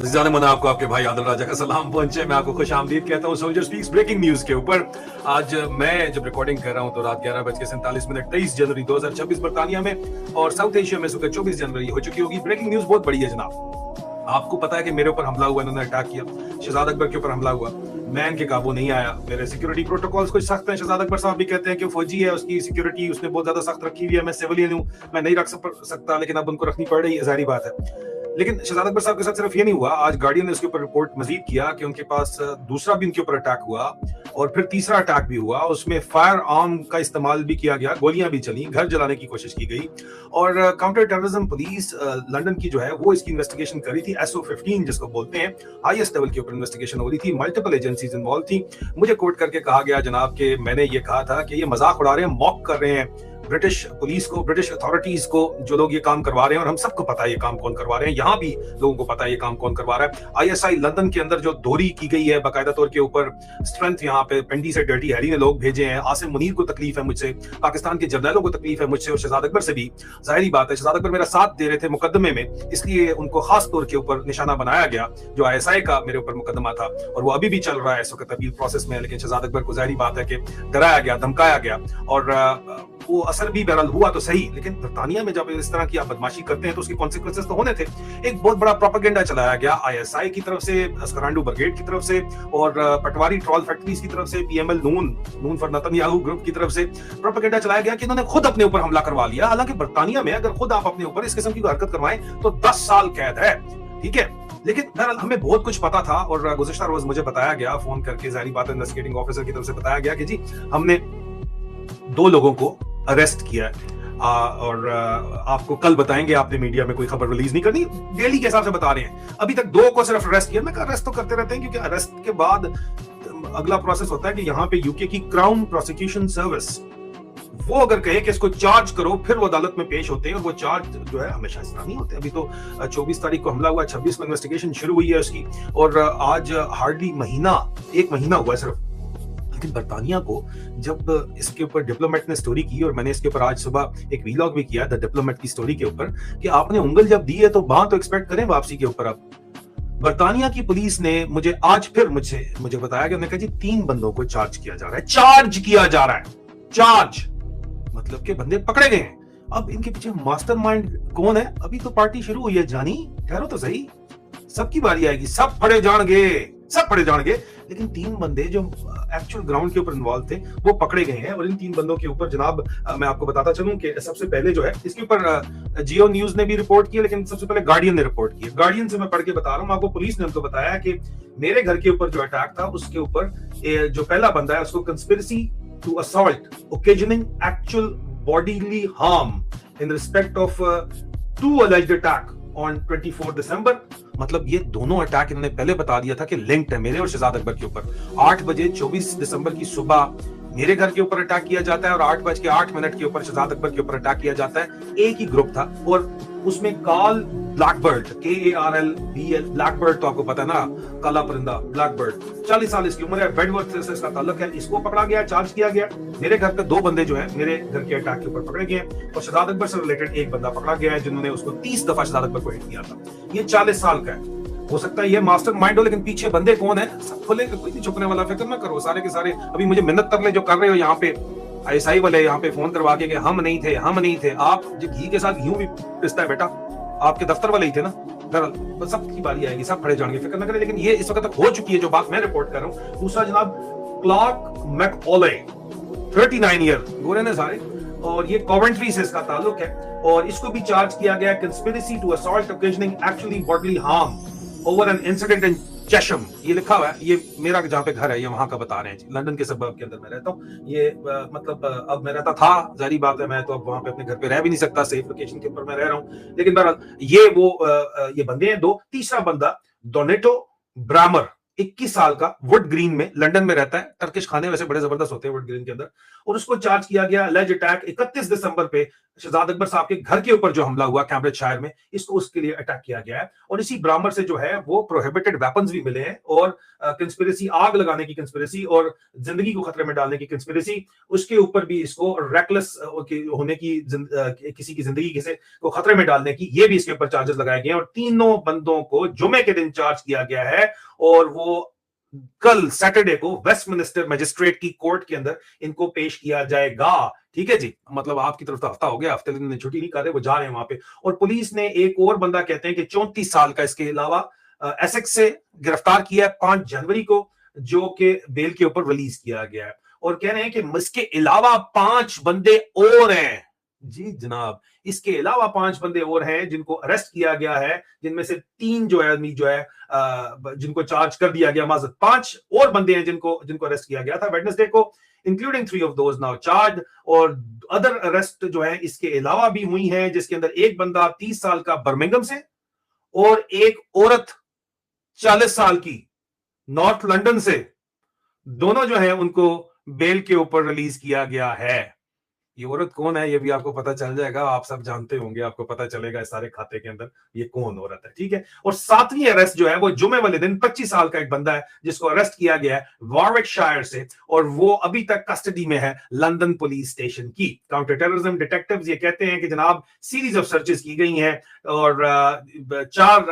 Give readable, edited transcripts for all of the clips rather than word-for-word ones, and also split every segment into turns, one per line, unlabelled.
जाने मना आपको आपके भाई आदिल राजा का सलाम पहुंचे। मैं आपको खुश आमदीद कहता हूँ सोल्जर स्पीक्स ब्रेकिंग न्यूज के ऊपर। आज मैं जब रिकॉर्डिंग कर रहा हूँ तो रात 11:47 23 जनवरी 2026 बर्तानिया में और साउथ एशिया में सुबह 24 जनवरी हो चुकी होगी। ब्रेकिंग न्यूज बहुत बड़ी है जनाब। आपको पता है कि मेरे ऊपर हमला हुआ, इन्होंने अटैक किया, शहजाद अकबर के ऊपर हमला हुआ, मैं इनके काबू नहीं आया। मेरे सिक्योरिटी प्रोटोकॉल्स कुछ सख्त हैं। शहजाद अकबर साहब भी कहते हैं कि फौजी है, उसकी सिक्योरिटी उसने बहुत ज्यादा सख्त रखी हुई है। मैं सिविलियन हूँ, मैं नहीं रख सकता, लेकिन अब उनको रखनी पड़ रही है, जाहिर बात है। लेकिन शहजाद अकबर साहब के साथ सिर्फ ये नहीं हुआ। आज गार्डियन ने उसके ऊपर रिपोर्ट मजीद किया कि उनके पास दूसरा भी उनके ऊपर अटैक हुआ और फिर तीसरा अटैक भी हुआ। उसमें फायर आर्म का इस्तेमाल भी किया गया, गोलियां भी चली, घर जलाने की कोशिश की गई। और काउंटर टेररिज्म पुलिस लंदन की जो है वो इसकी इन्वेस्टिगेशन करी थी। SO15 जिसको बोलते हैं, हाईएस्ट लेवल के ऊपर इन्वेस्टिगेशन हो रही थी। मल्टीपल एजेंसीज इन्वॉल्व थी। मुझे कोट करके कहा गया जनाब कि मैंने ये कहा था कि ये मजाक उड़ा रहे हैं, मॉक कर रहे हैं ब्रिटिश पुलिस को, ब्रिटिश अथॉरिटीज को, जो लोग ये काम करवा रहे हैं। और हम सबको पता है ये काम कौन करवा रहे हैं, यहाँ भी लोगों को पता है ये काम कौन करवा रहा है। ISI लंदन के अंदर जो दोहरी की गई है बाकायदा तौर के ऊपर, स्ट्रेंथ यहाँ पे पेंडी से डर्टी हैरी ने लोग भेजे हैं। आसिम मुनीर को तकलीफ है मुझसे, पाकिस्तान के जर्नैलों को तकलीफ है मुझसे और शहजाद अकबर से भी। जाहिर बात है शहजाद अकबर मेरा साथ दे रहे थे मुकदमे में, इसलिए उनको खास तौर के ऊपर निशाना बनाया गया। जो ISI का मेरे ऊपर मुकदमा था और वो अभी भी चल रहा है इस वक्त अपील प्रोसेस में, लेकिन शहजाद अकबर को जाहिर बात है कि डराया गया, धमकाया गया और वो असर भी बहरहाल हुआ तो सही। लेकिन बर्तानिया में जब इस तरह की आप बदमाशी करते हैं तो उसके कॉन्सिक्वेंसेस तो होने थे। एक बहुत बड़ा प्रोपेगेंडा चलाया गया ISI की तरफ से, अस्करांडू ब्रिगेड की तरफ से और पटवारी ट्रॉल फैक्ट्रीज की तरफ से, PML Noon for Netanyahu group की तरफ से प्रोपेगेंडा चलाया गया कि इन्होंने खुद अपने ऊपर हमला करवा लिया। हालांकि बर्तानिया में अगर खुद आप अपने ऊपर इस किस्म की हरकत करवाएं तो 10 साल कैद है, ठीक है। लेकिन बहरहाल हमें बहुत कुछ पता था और गुज़िश्ता रोज मुझे बताया गया फोन करके, जाहिर बात है इन्वेस्टिगेटिंग ऑफिसर की तरफ से बताया गया कि जी हमने 2 लोगों को अरेस्ट किया है और आपको कल बताएंगे। आपने मीडिया में कोई खबर रिलीज नहीं करनी, डेली के हिसाब से बता रहे हैं। अभी तक 2 को सिर्फ अरेस्ट किया। मैं अरेस्ट तो करते रहते हैं क्योंकि अरेस्ट के बाद अगला प्रोसेस होता है कि यहाँ पे यूके की क्राउन प्रोसिक्यूशन सर्विस वो अगर कहे कि इसको चार्ज करो, फिर वो अदालत में पेश होते हैं और वो चार्ज जो है हमेशा इस तरह नहीं होते। अभी तो 24 तारीख को हमला हुआ, 26 को इन्वेस्टिगेशन शुरू हुई है उसकी और आज हार्डली एक महीना हुआ है सिर्फ। लेकिन बर्तानिया को जब इसके ऊपर डिप्लोमेट ने स्टोरी की और मैंने इसके ऊपर आज सुबह एक वीलॉग भी किया द डिप्लोमेट की स्टोरी के ऊपर कि आपने उंगल जब दी है तो बात तो एक्सपेक्ट करें वापसी के ऊपर। अब बर्तानिया की पुलिस ने मुझे आज फिर मुझे बताया कि उन्होंने कहा जी 3 बंदों को चार्ज किया जा रहा है। चार्ज मतलब के बंदे पकड़े गए हैं। अब इनके पीछे मास्टरमाइंड कौन है? अभी तो पार्टी शुरू हुई है जानी, ठहरो तो सही, सबकी बारी आएगी, सब फड़े जाएंगे। लेकिन 3 बंदे जो एक्चुअल ग्राउंड के ऊपर इन्वॉल्व थे वो पकड़े गए हैं। और इन 3 बंदों के ऊपर जनाब मैं आपको बताता चलूं कि सबसे पहले जो है इसके ऊपर जियो न्यूज ने भी रिपोर्ट किया, लेकिन सबसे पहले गार्डियन ने रिपोर्ट किया। गार्डियन से मैं पढ़ के बता रहा हूं आपको। पुलिस ने हमको बताया कि मेरे घर के ऊपर जो अटैक था उसके ऊपर जो पहला बंदा है उसको conspiracy to assault occasioning actual bodily harm in respect of 2 alleged attack on 24 December। मतलब ये दोनों अटैक इन्होंने पहले बता दिया था कि लिंक्ड है मेरे और शहजाद अकबर के ऊपर। 8 बजे 24 दिसंबर की सुबह मेरे घर के ऊपर अटैक किया जाता है और 8:08 के ऊपर शहजाद अकबर के ऊपर अटैक किया जाता है। एक ही ग्रुप था और उसमें कार्ल ब्लैकबर्ड, KARLBL, ब्लैकबर्ड तो आपको पता है ना, काला परिंदा, ब्लैकबर्ड, 40 साल इसकी उम्र है, बेडवर्थ से इसका ताल्लुक है। इसको पकड़ा गया, चार्ज किया गया। मेरे घर पे 2 बंदे जो है मेरे घर के अटैक के ऊपर पकड़े गए और शहजाद अकबर से रिलेटेड एक बंदा पकड़ा गया है जिन्होंने उसको 30 दफा शहजाद अकबर को हिट किया था। ये 40 साल का है। हो सकता है ये मास्टरमाइंड हो, लेकिन पीछे बंदे कौन है सब खुलेगा, कोई नहीं छुपने वाला, फिक्र ना करो। सारे के सारे अभी मुझे मिन्नत तरले जो कर रहे हो यहाँ पे ISI वाले, यहाँ पे फोन करवा के कि हम नहीं थे। आप जो घी के साथ घी भी पिसता है बेटा, आपके दफ्तर वाले ही थे ना। दरअसल सबकी बारी आएगी, सब खड़े जाएंगे, फिक्र ना करें। लेकिन ये इस वक्त तक हो चुकी है जो बात मैं रिपोर्ट कर रहा हूँ। दूसरा जनाब क्लार्क मैकऑले, 39 ईयर, गोरे ने सारे, और ये कॉवेंट्री से इसका ताल्लुक है और इसको भी चार्ज किया गया conspiracy to assault occasioning actually bodily harm over an incident in Chesham. ये लिखा हुआ है, ये मेरा जहाँ पे घर है ये वहां का बता रहे हैं, लंदन के सबब के अंदर मैं रहता हूँ। ये मतलब अब मैं रहता था, जारी बात है मैं तो अब वहां पे अपने घर पे रह भी नहीं सकता, सेफ लोकेशन के ऊपर मैं रह रहा हूँ। लेकिन बहरहाल ये बंदे हैं 2। तीसरा बंदा डोनेटो ब्रामर, 21 साल का, वुड ग्रीन में लंदन में रहता है। टर्किश खाने वैसे बड़े जबरदस्त होते हैं वुड ग्रीन के अंदर। और उसको चार्ज किया गया अलैज अटैक 31 दिसंबर पे شہزاد اکبر صاحب کے گھر کے اوپر جو حملہ ہوا کیمبرج شائر میں، اس کو اس کے لیے اٹیک کیا گیا ہے، اور اسی برامر سے جو ہے وہ پروہیبٹڈ ویپنز بھی ملے ہیں، اور کنسپریسی، آگ لگانے کی کنسپریسی اور زندگی کو خطرے میں ڈالنے کی کنسپریسی، اس کے اوپر بھی اس کو ریکلس ہونے کی، کسی کی زندگی کو خطرے میں ڈالنے کی، یہ بھی اس کے اوپر چارجز لگائے گئے ہیں، اور تینوں بندوں کو جمعے کے دن چارج کیا گیا ہے، اور وہ کل سیٹرڈے کو ویسٹ منسٹر میجسٹریٹ کی کورٹ کے اندر ان کو پیش کیا جائے گا. ٹھیک ہے جی، مطلب آپ کی طرف تو ہفتہ ہو گیا، ہفتے دن چھٹی نہیں کر رہے، وہ جا رہے ہیں وہاں پہ. اور پولیس نے ایک اور بندہ کہتے ہیں کہ 34 سال کا اس کے علاوہ ایسیکس سے گرفتار کیا ہے 5 جنوری کو، جو کہ بیل کے اوپر ریلیز کیا گیا ہے، اور کہہ رہے ہیں کہ اس کے علاوہ 5 بندے اور ہیں. جی جناب، اس کے علاوہ 5 بندے اور ہیں جن کو اریسٹ کیا گیا ہے، جن میں سے 3 جو ہے آدمی جو ہے جن کو چارج کر دیا گیا، معذرت 5 اور بندے ہیں جن کو اریسٹ کیا گیا تھا ویڈنسڈے کو، including 3 of those now charged. اور ادر اریسٹ جو ہے اس کے علاوہ بھی ہوئی ہیں، جس کے اندر ایک بندہ 30 سال کا برمنگم سے، اور ایک عورت 40 سال کی نارتھ لنڈن سے. دونوں جو ہیں ان کو بیل کے اوپر ریلیز کیا گیا ہے. یہ عورت کون ہے یہ بھی آپ کو پتا چل جائے گا، آپ سب جانتے ہوں گے، آپ کو پتا چلے گا اس سارے کھاتے کے اندر یہ کون عورت ہے. ٹھیک ہے، اور 7ویں اریسٹ جو ہے وہ جمعے والے دن 25 سال کا ایک بندہ ہے جس کو اریسٹ کیا گیا ہے واروک شائر سے، اور وہ ابھی تک کسٹڈی میں ہے لندن پولیس اسٹیشن کی. کاؤنٹر ٹیررزم ڈیٹیکٹیوز یہ کہتے ہیں کہ جناب سیریز آف سرچز کی گئی ہیں، اور 4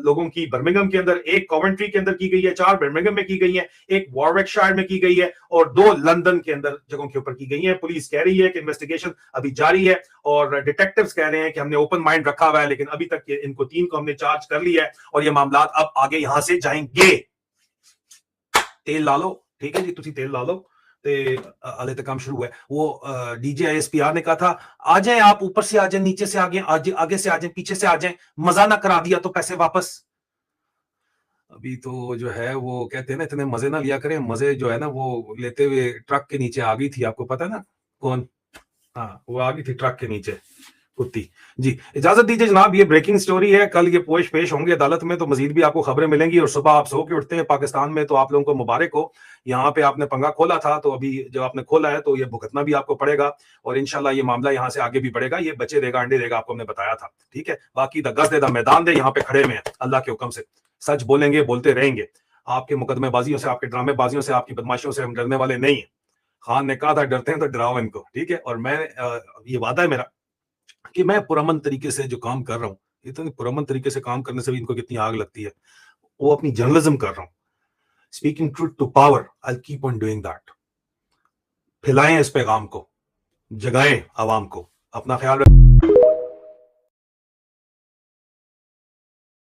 لوگوں کی برمنگم کے اندر، ایک کوونٹری کے اندر کی گئی ہے، 4 برمنگم میں کی گئی ہیں، ایک واروک شائر میں کی گئی ہے، اور 2 لندن کے اندر جگہوں کے اوپر کی گئی ہیں. پولیس کہہ رہی ہے کہ انویسٹیگیشن ابھی جاری ہے، اور ڈیٹیکٹیوز کہہ رہے ہیں کہ ہم نے اوپن مائنڈ رکھا ہوا ہے، لیکن ابھی تک ان کو 3 کو ہم نے چارج کر لیا ہے، اور یہ معاملات اب آگے یہاں سے جائیں گے. تیل لا لو، ٹھیک ہے جی، تسی تیل لا لو. علیہ تک کام شروع ہے. وہ D J S P R نے کہا تھا آ جائیں آپ، اوپر سے آ جائیں، نیچے سے آگے سے آ جائیں، پیچھے سے آ جائیں، مزہ نہ کرا دیا تو پیسے واپس. ابھی تو جو ہے وہ کہتے ہیں نا اتنے مزے نہ لیا کریں، مزے جو ہے نا وہ لیتے ہوئے ٹرک کے نیچے آ گئی تھی، آپ کو پتا نا کون؟ ہاں، وہ آ گئی تھی ٹرک کے نیچے کتی. جی اجازت دیجیے جناب، یہ بریکنگ سٹوری ہے، کل یہ پیش ہوں گے عدالت میں، تو مزید بھی آپ کو خبریں ملیں گی. اور صبح آپ سو کے اٹھتے ہیں پاکستان میں تو آپ لوگوں کو مبارک ہو، یہاں پہ آپ نے پنگا کھولا تھا، تو ابھی جب آپ نے کھولا ہے تو یہ بھگتنا بھی آپ کو پڑے گا، اور انشاءاللہ یہ معاملہ یہاں سے آگے بھی بڑھے گا. یہ بچے دے گا، انڈے دے گا، آپ کو ہم نے بتایا تھا. ٹھیک ہے، باقی دا گز دے دا میدان دے، یہاں پہ کھڑے میں ہیں اللہ کے حکم سے، سچ بولیں گے، بولتے رہیں گے. آپ کے مقدمے بازیوں سے، آپ کے ڈرامے بازیوں سے، آپ کی بدماشیوں سے ہم ڈرنے والے نہیں ہیں. خان نے کہا تھا ڈرتے ہیں تو ڈراؤ ان کو. ٹھیک ہے، اور میں یہ وعدہ ہے میرا کہ میں پرامن طریقے سے جو کام کر رہا ہوں، اتنے پرامن طریقے سے کام کرنے سے بھی ان کو کتنی آگ لگتی ہے، وہ اپنی جرنلزم کر رہا ہوں. Speaking truth to power, I'll keep on doing that. پھیلائیں اس پیغام کو، جگائیں عوام کو. اپنا خیال رکھیں.